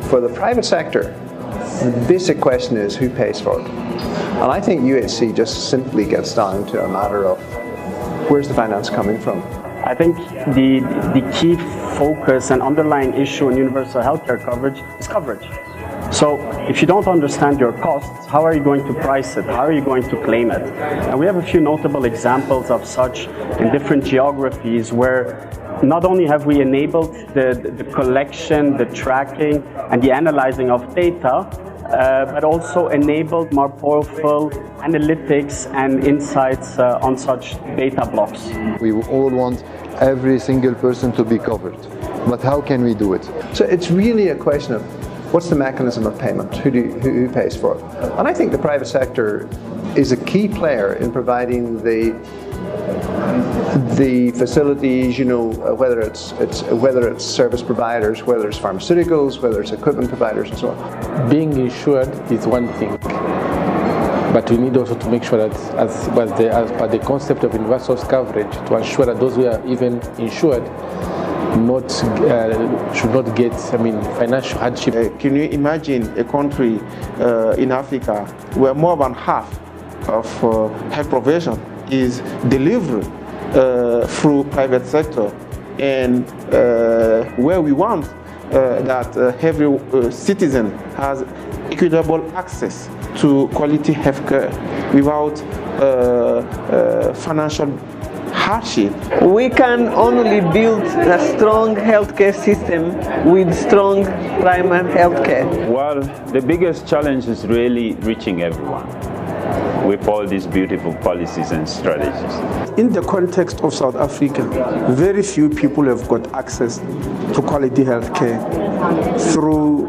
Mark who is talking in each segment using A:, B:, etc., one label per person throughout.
A: For the private sector, the basic question is who pays for it? And I think UHC just simply gets down to a matter of where's the finance coming from?
B: I think the key focus and underlying issue in universal healthcare coverage is coverage. So if you don't understand your costs, how are you going to price it? How are you going to claim it? And we have a few notable examples of such in different geographies where not only have we enabled the collection, the tracking, and the analyzing of data, but also enabled more powerful analytics and insights on such data blocks.
C: We all want every single person to be covered, but how can we do it?
A: So it's really a question of what's the mechanism of payment? Who pays for it? And I think the private sector is a key player in providing the facilities, whether it's service providers, whether it's pharmaceuticals, whether it's equipment providers, and so on.
D: Being insured is one thing, but we need also to make sure that, as per the concept of universal coverage, to ensure that those who are even insured should not get financial hardship.
E: Can you imagine a country in Africa where more than half of health provision is delivered through private sector, and where we want that every citizen has equitable access to quality healthcare without financial hardship.
F: We can only build a strong healthcare system with strong primary healthcare.
G: Well, the biggest challenge is really reaching everyone with all these beautiful policies and strategies.
H: In the context of South Africa, very few people have got access to quality healthcare through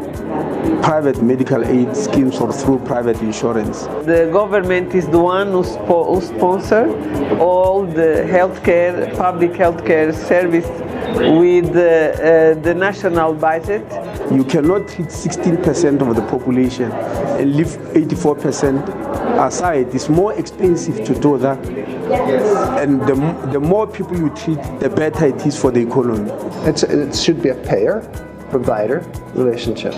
H: private medical aid schemes or through private insurance.
F: The government is the one who sponsors all the healthcare, public healthcare service with the national budget.
H: You cannot treat 16% of the population and leave 84% aside. It's more expensive to do that. And the more people you treat, the better it is for the economy.
A: It should be a payer-provider relationship.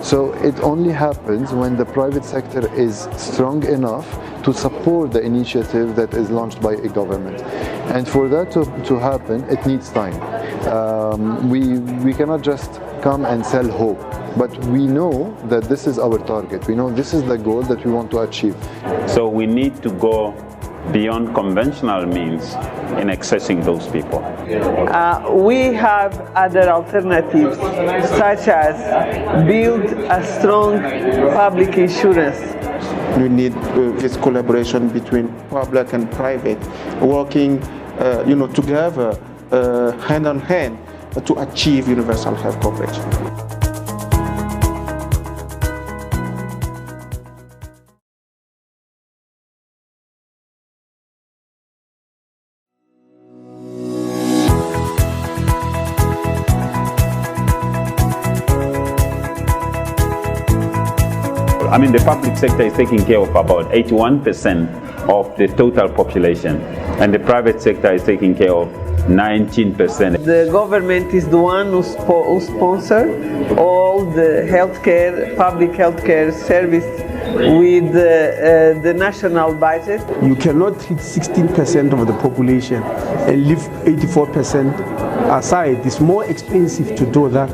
C: So it only happens when the private sector is strong enough to support the initiative that is launched by a government. And for that to happen, it needs time. We cannot just come and sell hope, but we know that this is our target. We know this is the goal that we want to achieve.
G: So we need to go beyond conventional means in accessing those people.
F: We have other alternatives, such as build a strong public insurance.
E: We need this collaboration between public and private, working together, hand in hand, to achieve universal health coverage.
G: The public sector is taking care of about 81% of the total population, and the private sector is taking care of 19%.
F: The government is the one who sponsors all the healthcare, public healthcare service with the national budget.
H: You cannot treat 16% of the population and leave 84% aside. It's more expensive to do that.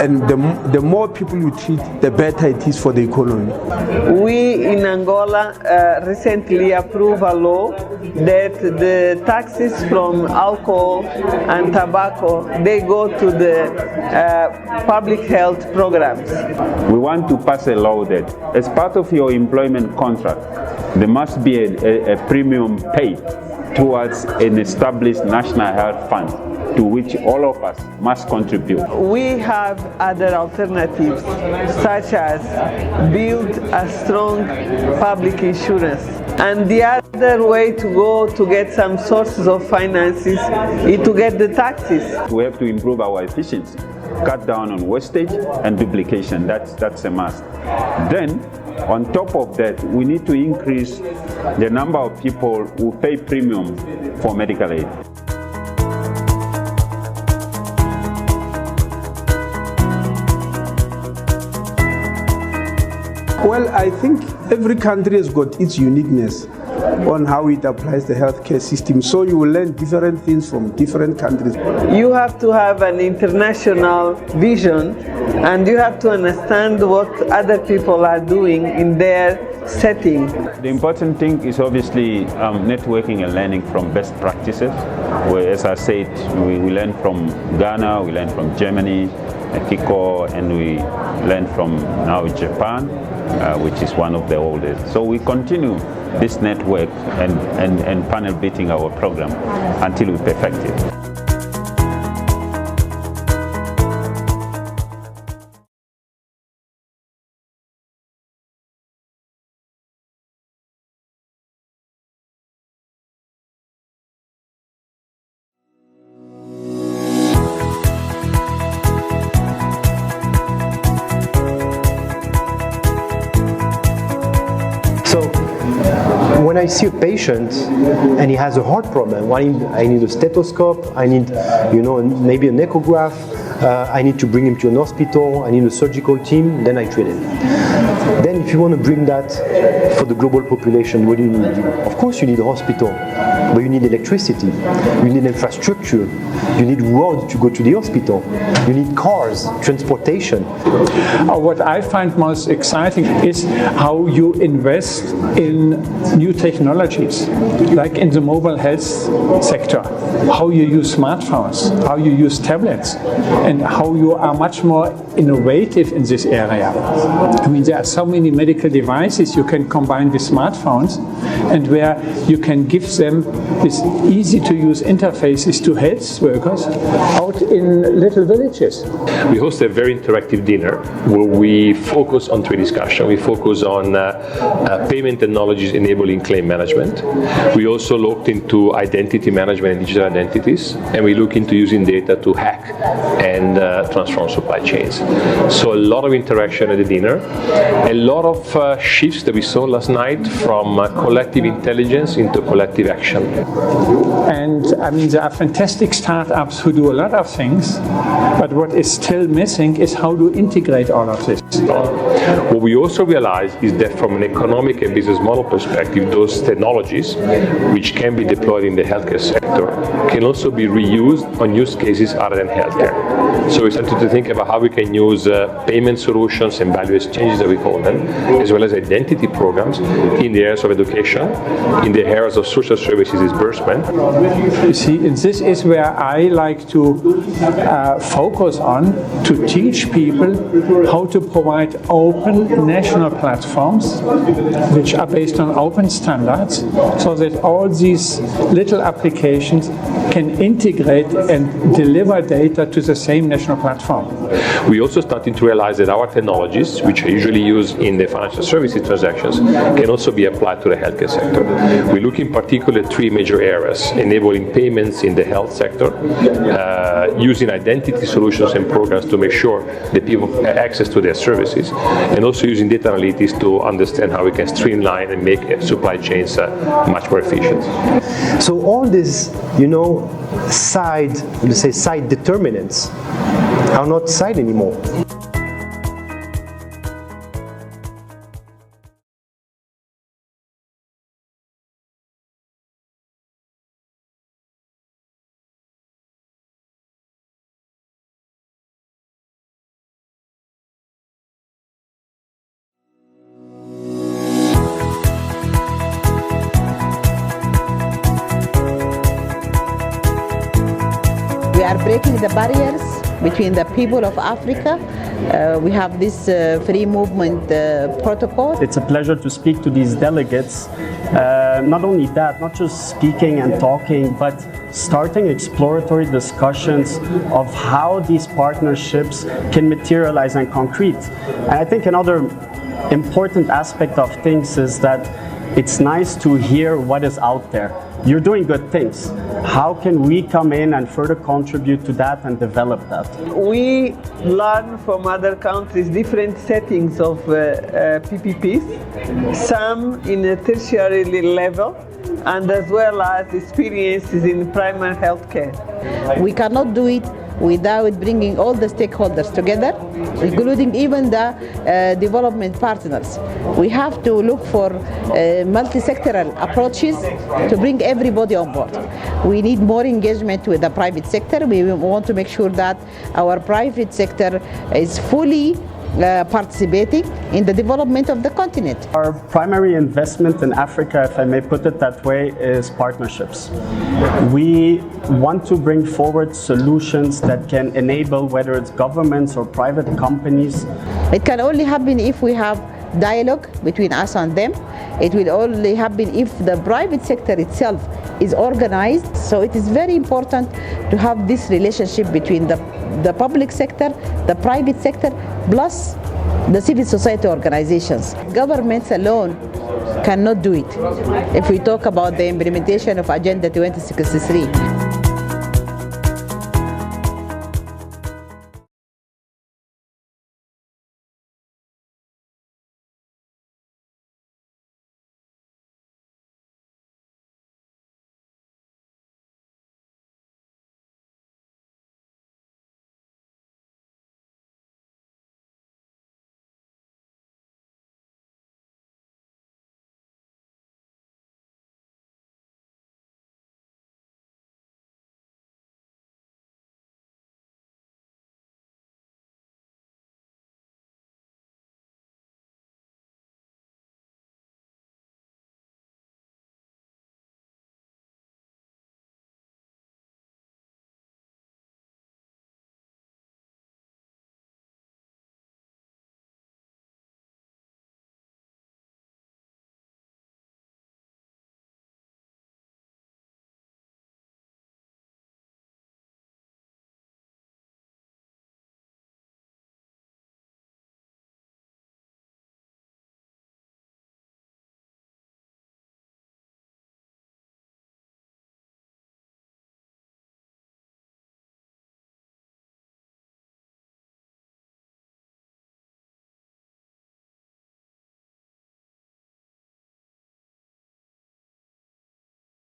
H: And the more people you treat, the better it is for the economy.
F: We in Angola recently approved a law that the taxes from alcohol and tobacco, they go to the public health programs.
G: We want to pass a law that as part of your employment contract, there must be a premium paid towards an established national health fund, to which all of us must contribute.
F: We have other alternatives, such as build a strong public insurance. And the other way to go to get some sources of finances is to get the taxes.
G: We have to improve our efficiency, cut down on wastage and duplication. That's a must. Then, on top of that, we need to increase the number of people who pay premium for medical aid.
H: Well, I think every country has got its uniqueness on how it applies the healthcare system. So you will learn different things from different countries.
F: You have to have an international vision, and you have to understand what other people are doing in their setting.
G: The important thing is obviously networking and learning from best practices. Where, as I said, we learn from Ghana, we learn from Germany, Mexico, and we learn from now Japan, which is one of the oldest. So we continue this network and panel beating our program until we perfect it.
I: So when I see a patient and he has a heart problem, I need a stethoscope, I need, maybe an echograph, I need to bring him to an hospital, I need a surgical team, then I treat him. Then if you want to bring that for the global population, what do you need? Of course you need a hospital, but you need electricity, you need infrastructure, you need roads to go to the hospital, you need cars, transportation.
J: What I find most exciting is how you invest in new technologies, like in the mobile health sector, how you use smartphones, how you use tablets, and how you are much more innovative in this area. I mean, there are so many medical devices you can combine with smartphones, and where you can give them these easy-to-use interfaces to health workers out in little villages.
K: We host a very interactive dinner where we focus on three discussions. We focus on payment technologies enabling claim management. We also looked into identity management and digital identities, and we look into using data to hack and transform supply chains. So a lot of interaction at the dinner, a lot of shifts that we saw last night from collective intelligence into collective action.
J: And I mean, there are fantastic startups who do a lot of things, but what is still missing is how to integrate all of this.
K: What we also realize is that from an economic and business model perspective, those technologies, which can be deployed in the healthcare sector, can also be reused on use cases other than healthcare. So we started to think about how we can use payment solutions and value exchanges, that we call them, as well as identity programs in the areas of education, in the areas of social services disbursement.
J: You see, and this is where I like to focus on, to teach people how to provide open national platforms which are based on open standards, so that all these little applications can integrate and deliver data to the same national platform.
K: We also started to realize that our technologies, which are usually used in the financial services transactions, can also be applied to the healthcare sector. We look in particular at three major areas: enabling payments in the health sector, using identity solutions and programs to make sure that people have access to their services, and also using data analytics to understand how we can streamline and make supply chains much more efficient.
I: So all these, side determinants are not side anymore.
L: We are breaking the barriers between the people of Africa. We have this free movement protocol.
B: It's a pleasure to speak to these delegates. Not only that, not just speaking and talking, but starting exploratory discussions of how these partnerships can materialize in concrete. And I think another important aspect of things is that it's nice to hear what is out there. You're doing good things. How can we come in and further contribute to that and develop that?
F: We learn from other countries different settings of PPPs, some in a tertiary level, and as well as experiences in primary healthcare.
L: We cannot do it without bringing all the stakeholders together, including even the development partners. We have to look for multi-sectoral approaches to bring everybody on board. We need more engagement with the private sector. We want to make sure that our private sector is fully participating in the development of the continent.
B: Our primary investment in Africa, if I may put it that way, is partnerships. We want to bring forward solutions that can enable, whether it's governments or private companies.
L: It can only happen if we have dialogue between us and them. It will only happen if the private sector itself is organized. So it is very important to have this relationship between the public sector, the private sector, plus the civil society organizations. Governments alone cannot do it if we talk about the implementation of Agenda 2063.